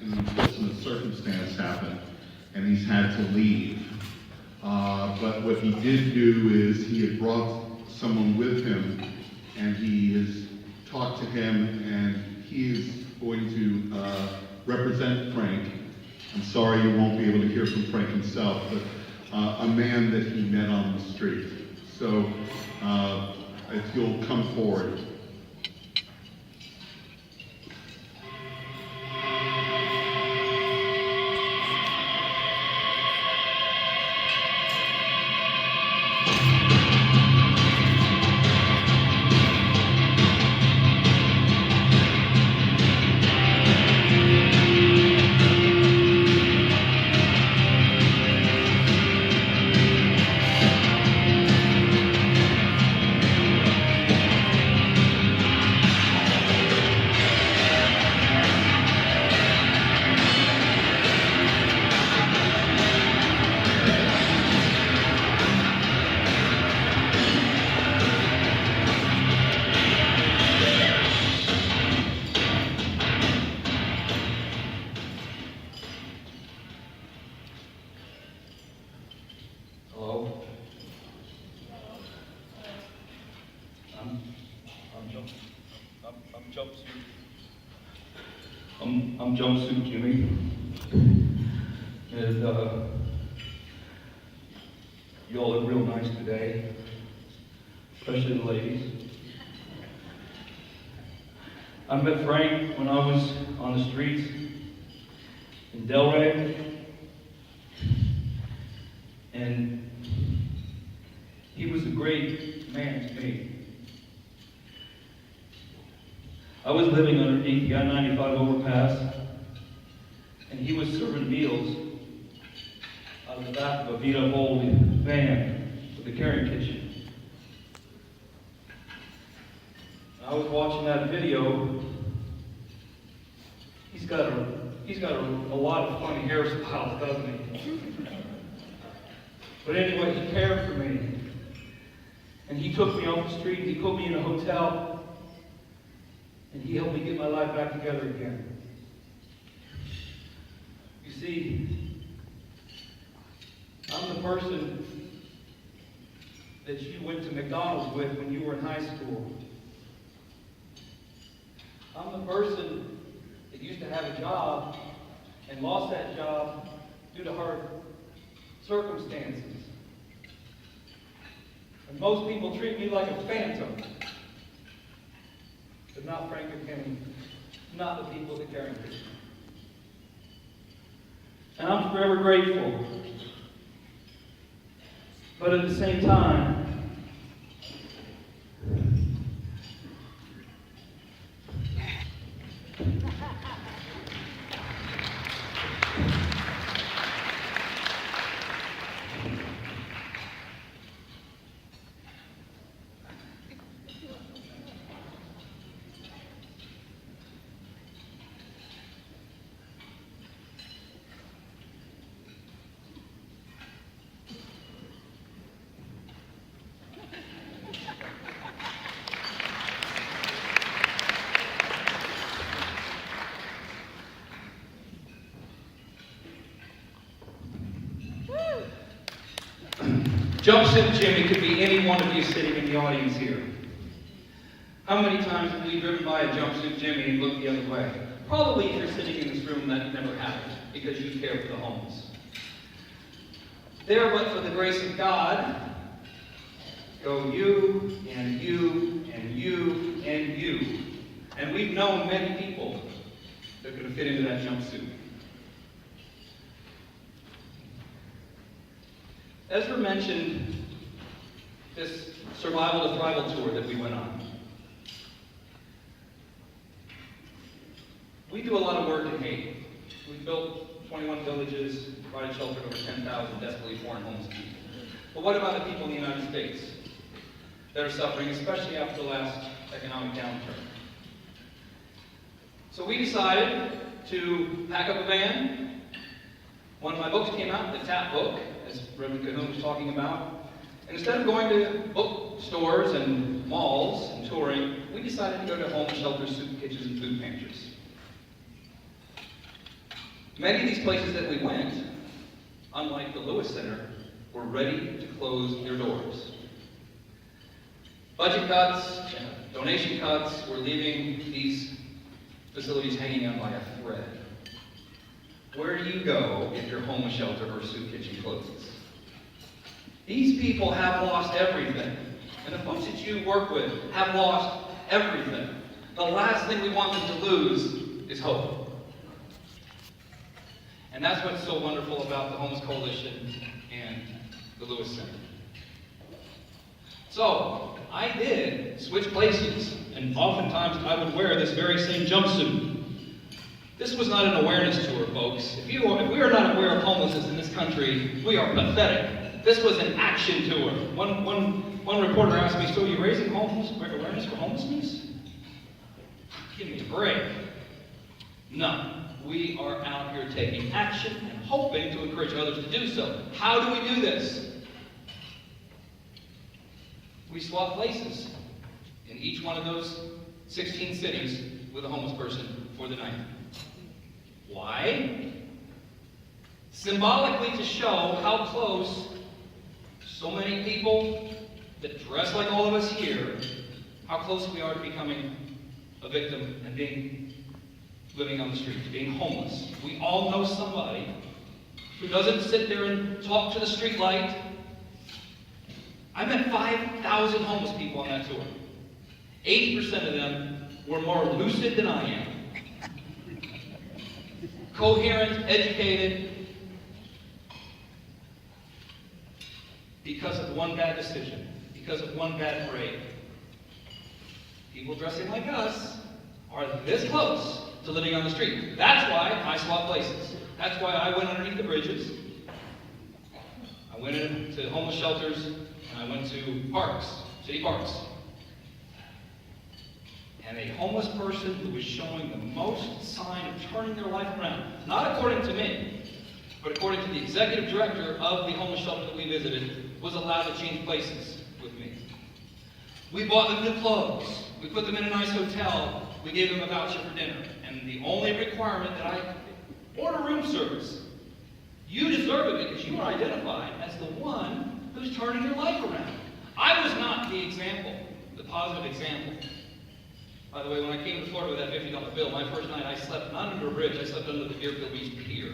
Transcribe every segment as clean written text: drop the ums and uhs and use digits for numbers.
an unfortunate circumstance happened, and he's had to leave. But what he did do is he had brought someone with him, and he has talked to him, and he is going to represent Frank. I'm sorry you won't be able to hear from Frank himself, but a man that he met on the street. So if you'll come forward. I'm Jumpsuit Jimmy, and y'all look real nice today, especially the ladies. I met Frank when I was on the streets in Delray, and he was a great man to me. I was living underneath the I-95 overpass, and he was serving meals out of the back of a beat-up old van with a carrying kitchen. And I was watching that video. He's got a lot of funny hairstyles, doesn't he? But anyway, he cared for me, and he took me off the street. And he put me in a hotel. And he helped me get my life back together again. You see, I'm the person that you went to McDonald's with when you were in high school. I'm the person that used to have a job and lost that job due to hard circumstances. And most people treat me like a phantom. But not Frank or Kenny, not the people that carry me. And I'm forever grateful. But at the same time, Jumpsuit Jimmy could be any one of you sitting in the audience here. How many times have we driven by a Jumpsuit Jimmy and looked the other way? Probably if you're sitting in this room, that never happened because you care for the homeless. There, but for the grace of God, go you, and you, and you, and you. And we've known many people that could have fit into that jumpsuit. Ezra mentioned this Survival to Thrival tour that we went on. We do a lot of work in Haiti. We've built 21 villages, provided shelter to over 10,000 desperately foreign homeless people. But what about the people in the United States that are suffering, especially after the last economic downturn? So we decided to pack up a van. One of my books came out, the TAP book, as Reverend Cahoon was talking about. And instead of going to bookstores and malls and touring, we decided to go to homeless shelters, soup kitchens, and food pantries. Many of these places that we went, unlike the Lewis Center, were ready to close their doors. Budget cuts, donation cuts were leaving these facilities hanging on by a thread. Where do you go if your homeless shelter or soup kitchen closes? These people have lost everything. And the folks that you work with have lost everything. The last thing we want them to lose is hope. And that's what's so wonderful about the Homeless Coalition and the Lewis Center. So, I did switch places, and oftentimes I would wear this very same jumpsuit. This was not an awareness tour, folks. If we are not aware of homelessness in this country, we are pathetic. This was an action tour. One reporter asked me, so are you raising awareness for homelessness? Give me a break. No. We are out here taking action and hoping to encourage others to do so. How do we do this? We swap places in each one of those 16 cities with a homeless person for the night. Why? Symbolically to show how close so many people that dress like all of us here, how close we are to becoming a victim and living on the street, being homeless. We all know somebody who doesn't sit there and talk to the street light. I met 5,000 homeless people on that tour. 80% of them were more lucid than I am. Coherent, educated, because of one bad decision, because of one bad parade. People dressing like us are this close to living on the street. That's why I swap places. That's why I went underneath the bridges. I went into homeless shelters, and I went to parks, city parks. And a homeless person who was showing the most sign of turning their life around, not according to me, but according to the executive director of the homeless shelter that we visited, was allowed to change places with me. We bought them new clothes. We put them in a nice hotel. We gave them a voucher for dinner. And the only requirement that I order room service. You deserve it because you are identified as the one who's turning your life around. I was not the example, the positive example. By the way, when I came to Florida with that $50 bill, my first night I slept not under a bridge, I slept under the Deerfield Beach Pier.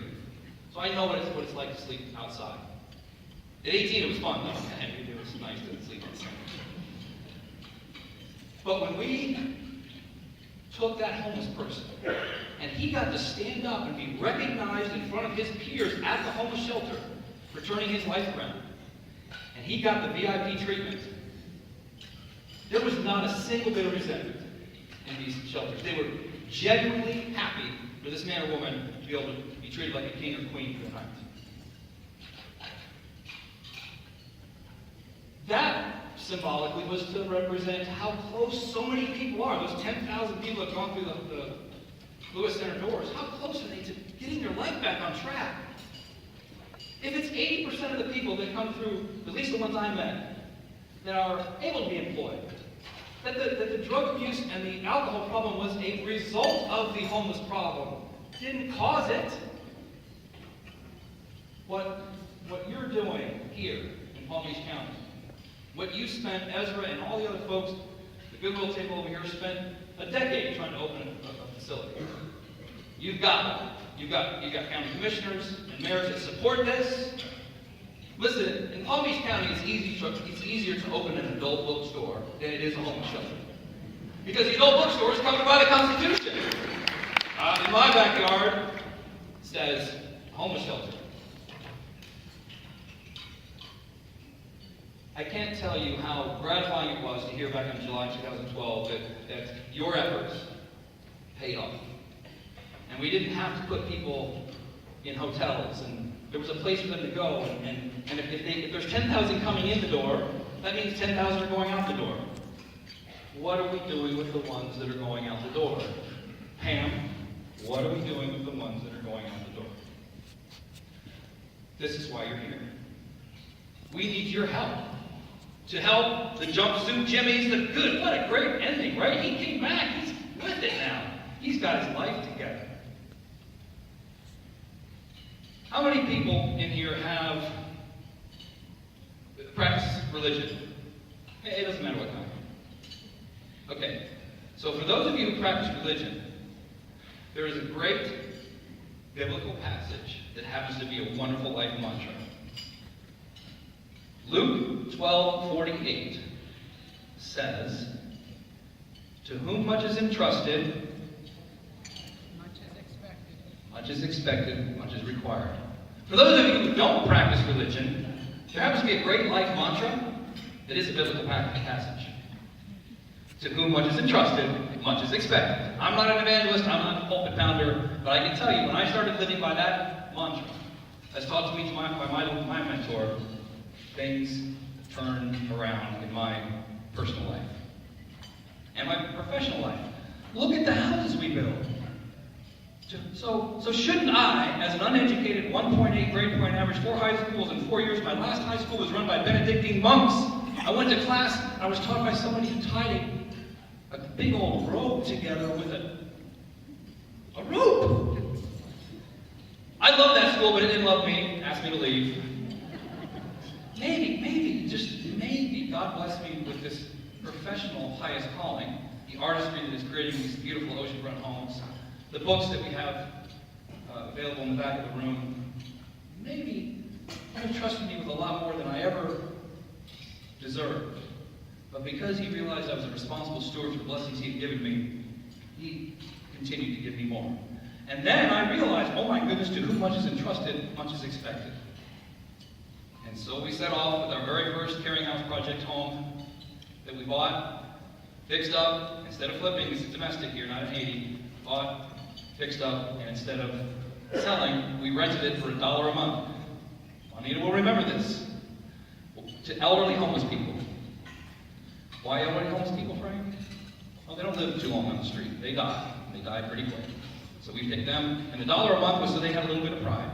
So I know what it's like to sleep outside. At 18 it was fun though, and it was nice to sleep outside. But when we took that homeless person, and he got to stand up and be recognized in front of his peers at the homeless shelter for turning his life around, and he got the VIP treatment, there was not a single bit of resentment in these shelters. They were genuinely happy for this man or woman to be able to be treated like a king or queen for the night. That symbolically was to represent how close so many people are. Those 10,000 people that have gone through the Lewis Center doors, how close are they to getting their life back on track? If it's 80% of the people that come through, at least the ones I met, that are able to be employed, that the drug abuse and the alcohol problem was a result of the homeless problem, didn't cause it. What you're doing here in Palm Beach County, what you spent, Ezra and all the other folks, the Goodwill table over here spent a decade trying to open a facility. You've got county commissioners and mayors that support this. Listen, in Palm Beach County, it's easier to open an adult bookstore than it is a homeless shelter. Because the adult bookstore is covered by the Constitution. In my backyard, it says homeless shelter. I can't tell you how gratifying it was to hear back in July 2012 that your efforts paid off. And we didn't have to put people in hotels, and there was a place for them to go. And if there's 10,000 coming in the door, that means 10,000 are going out the door. What are we doing with the ones that are going out the door? Pam, what are we doing with the ones that are going out the door? This is why you're here. We need your help. To help the jumpsuit Jimmy's the good. What a great ending, right? He came back. He's with it now. He's got his life together. How many people in here have practiced religion? It doesn't matter what kind. Okay, so for those of you who practice religion, there is a great biblical passage that happens to be a wonderful life mantra. Luke 12:48 says, "To whom much is entrusted, much is expected, much is required." For those of you who don't practice religion, there happens to be a great life mantra that is a biblical passage. To whom much is entrusted, much is expected. I'm not an evangelist, I'm not a pulpit pounder, but I can tell you, when I started living by that mantra, as taught to me by my mentor, things turned around in my personal life and my professional life. Look at the houses we build. So shouldn't I, as an uneducated 1.8 grade point average, 4 high schools in 4 years, my last high school was run by Benedictine monks. I went to class, I was taught by somebody who tied a big old rope together with a rope. I loved that school, but it didn't love me, asked me to leave. Maybe, just maybe, God bless me with this professional highest calling, the artistry that is creating these beautiful oceanfront homes, the books that we have available in the back of the room. Maybe God trusted me with a lot more than I ever deserved. But because he realized I was a responsible steward for the blessings he had given me, he continued to give me more. And then I realized, oh my goodness, to whom much is entrusted, much is expected. And so we set off with our very first Caring House Project home that we bought, fixed up, instead of flipping, this is domestic here, not in Haiti, bought, fixed up, and instead of selling, we rented it for $1 a month. Juanita will remember this. To elderly homeless people. Why elderly homeless people, Frank? Well, they don't live too long on the street. They die. They die pretty quick. So we picked them, and the $1 a month was so they had a little bit of pride.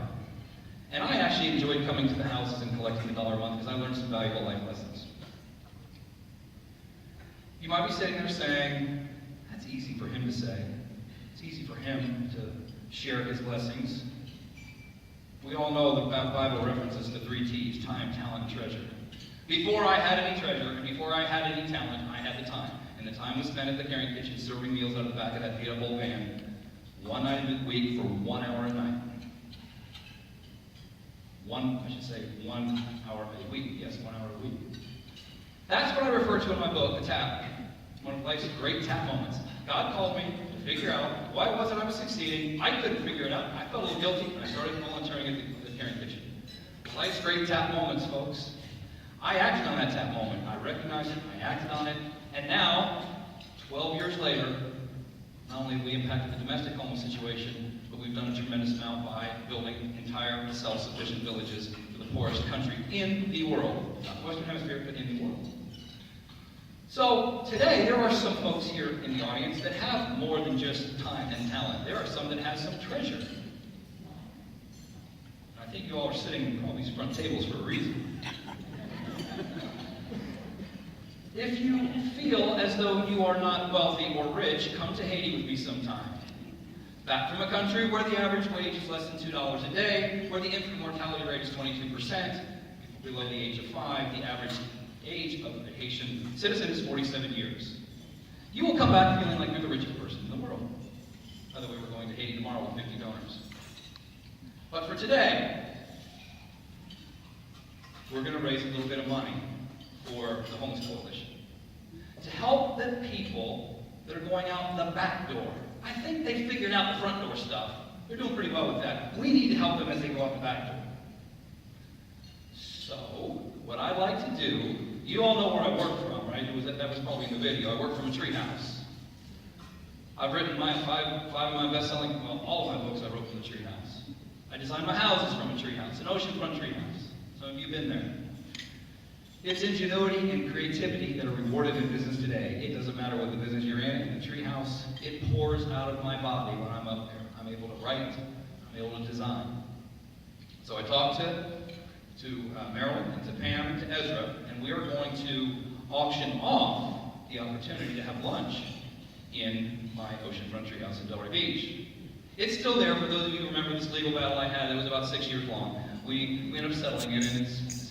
And I actually enjoyed coming to the houses and collecting the $1 a month because I learned some valuable life lessons. You might be sitting there saying, that's easy for him to say. It's easy for him to share his blessings. We all know the Bible references the 3 T's, time, talent, and treasure. Before I had any treasure, and before I had any talent, I had the time. And the time was spent at the Caring Kitchen serving meals out of the back of that beat-up old van, one night a week for 1 hour a night. 1 hour a week. Yes, 1 hour a week. That's what I refer to in my book, The Tap. One of life's great tap moments. God called me to figure out why it was that I was succeeding. I couldn't figure it out. I felt a little guilty, and I started volunteering at the Caring Kitchen. Life's great tap moments, folks. I acted on that tap moment. I recognized it, I acted on it, and now, 12 years later, not only have we impacted the domestic homeless situation, but we've done a tremendous amount by building entire self-sufficient villages for the poorest country in the world. Not the Western Hemisphere, but in the world. So today, there are some folks here in the audience that have more than just time and talent. There are some that have some treasure. I think you all are sitting in all these front tables for a reason. If you feel as though you are not wealthy or rich, come to Haiti with me sometime. Back from a country where the average wage is less than $2 a day, where the infant mortality rate is 22%, below the age of 5, the average age of a Haitian citizen is 47 years. You will come back feeling like you're the richest person in the world. By the way, we're going to Haiti tomorrow with 50 donors. But for today, we're going to raise a little bit of money for the Homeless Coalition to help the people that are going out the back door. I think they figured out the front door stuff. They're doing pretty well with that. We need to help them as they go out the back door. So, what I like to do, you all know where I work from, right? That was probably in the video. I work from a treehouse. I've written five of my best-selling, well, all of my books I wrote from the treehouse. I designed my houses from a treehouse, an oceanfront treehouse. Some of you have been there. It's ingenuity and creativity that are rewarded in business today. It doesn't matter what the business you're in the treehouse, it pours out of my body when I'm up there. I'm able to write, I'm able to design. So I talked to Marilyn and to Pam and to Ezra, and we are going to auction off the opportunity to have lunch in my oceanfront treehouse in Delray Beach. It's still there for those of you who remember this legal battle I had that was about 6 years long. We ended up settling it, and it's